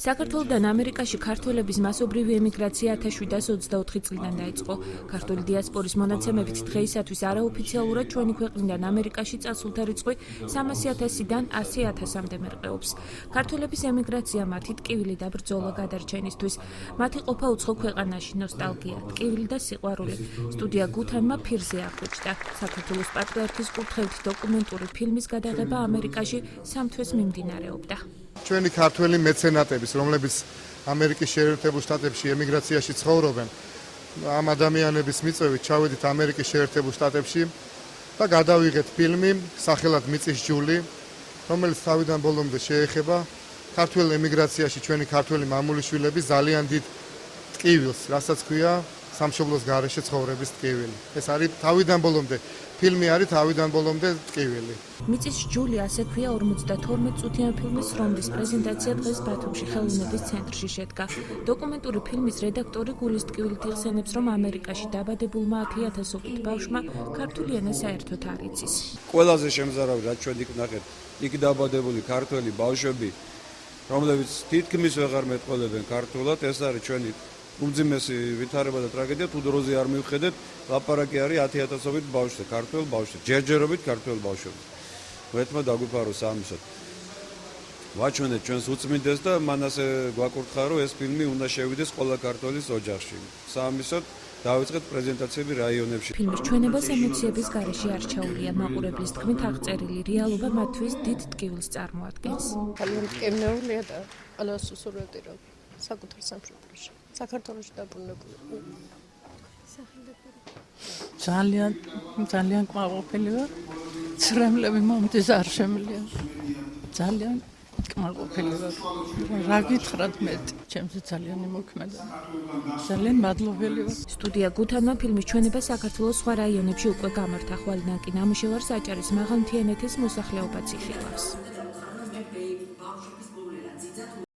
საქართველოდან ამერიკაში ქართველების მასობრივი ემიგრაცია 1724 წლიდან დაიწყო. ქართული დიასპორის მონაცემებით დღეისათვის არაოფიციალურად ჩვენი ქვეყნიდან ამერიკაში წასულთა რიცხვი 300,000-დან 100,000-მდე მერყეობს. ქართველების ემიგრაცია მათი ტკივილი და ბრძოლა გადარჩენისთვის. მათი ყოფა უცხო ქვეყანაში ნოსტალგია, ტკივილი და სიყვარული. სტუდია გუთანმა ფირზე აღგვიჩნდა. საქართველოს პატრიარქის კურთხევით დოკუმენტური ფილმის გადაღება ამერიკაში 3 თვეს მიმდინარეობდა. ჩვენი ქართველი მეცენატების, რომლებიც ამერიკის შეერთებულ შტატებში ემიგრაციაში ცხოვრობენ, ამ ადამიანების მიწვევით ჩავედით ამერიკის შეერთებულ შტატებში და გადავიღეთ ფილმი სახელად მიწის ჯული, რომელიც თავიდან ბოლომდე შეეხება ქართველ ემიგრაციაში ჩვენი ქართველი მამულიშვილების ძალიან დიდ ტკივილს, რასაც ქვია სამშობლოს გარეშე ცხოვრების ტკივილი. ეს არის თავიდან ბოლომდე ფილმი არის თავიდან ბოლომდე ტკივილი. მიწის ჯული ასე ქვია 52 წუთიანი ფილმის, რომლის პრეზენტაცია დღეს ბათუმში ხელოვნების ცენტრში შედგა. დოკუმენტური ფილმის რედაქტორი გულის ტკივილით იხსენებს, რომ ამერიკაში დაბადებულმა 10,000-ობით ბავშვმა ქართული ენა საერთოდ არ იცის. ყველაზე შემზარავი რაც ჩვენ იქ ვნახეთ, იქ დაბადებული ქართველი ბავშვები, რომლებიც თითქმის ვეღარ მეტყოლებენ ქართულად, ეს არის ჩვენი უმძიმესი ვითარება და ტრაგედია. თუ დროზე არ მივხედეთ, ლაპარაკი არის 10,000-ობით ბავშვზე, ქართველ ბავშვზე, ჯერჯერობით ქართველ ბავშვებზე. მეთმა დაგვიფაროს ამისოთ. ვაჩვენეთ ჩვენს უწმინდეს და მან ასე გვაკურთხა, რომ ეს ფილმი უნდა შევიდეს ყველა ქართველის ოჯახში. სამისოთ დავიწყეთ პრეზენტაციები რაიონებში. ფილმის ჩვენებას ემოციების გარეშე არ ჩაულია. მაყურებლის თქმით, აღწერილი რეალობა მათთვის დიდ ტკივილს წარმოადგენს. ძალიან მტკივნეულია და ყველას უსურვებდი, რომ საკუთარ სამშობლოში საქართველოში დაბრუნებული. ძალიან კმაყოფილი ვარ. ცრემლები მომდის არ შემიძლია. ძალიან კმაყოფილი ვარ. რა გითხრათ მეტი? ჩემზე ძალიან იმოქმედა. ძალიან მადლობელი ვარ. სტუდია გუთანმა ფილმის ჩვენება საქართველოს სხვა რაიონებში უკვე გამართა. ხვალიდან კი ნამუშევარს აჭარის მაღალმთიანეთის მოსახლეობაც იხილავს.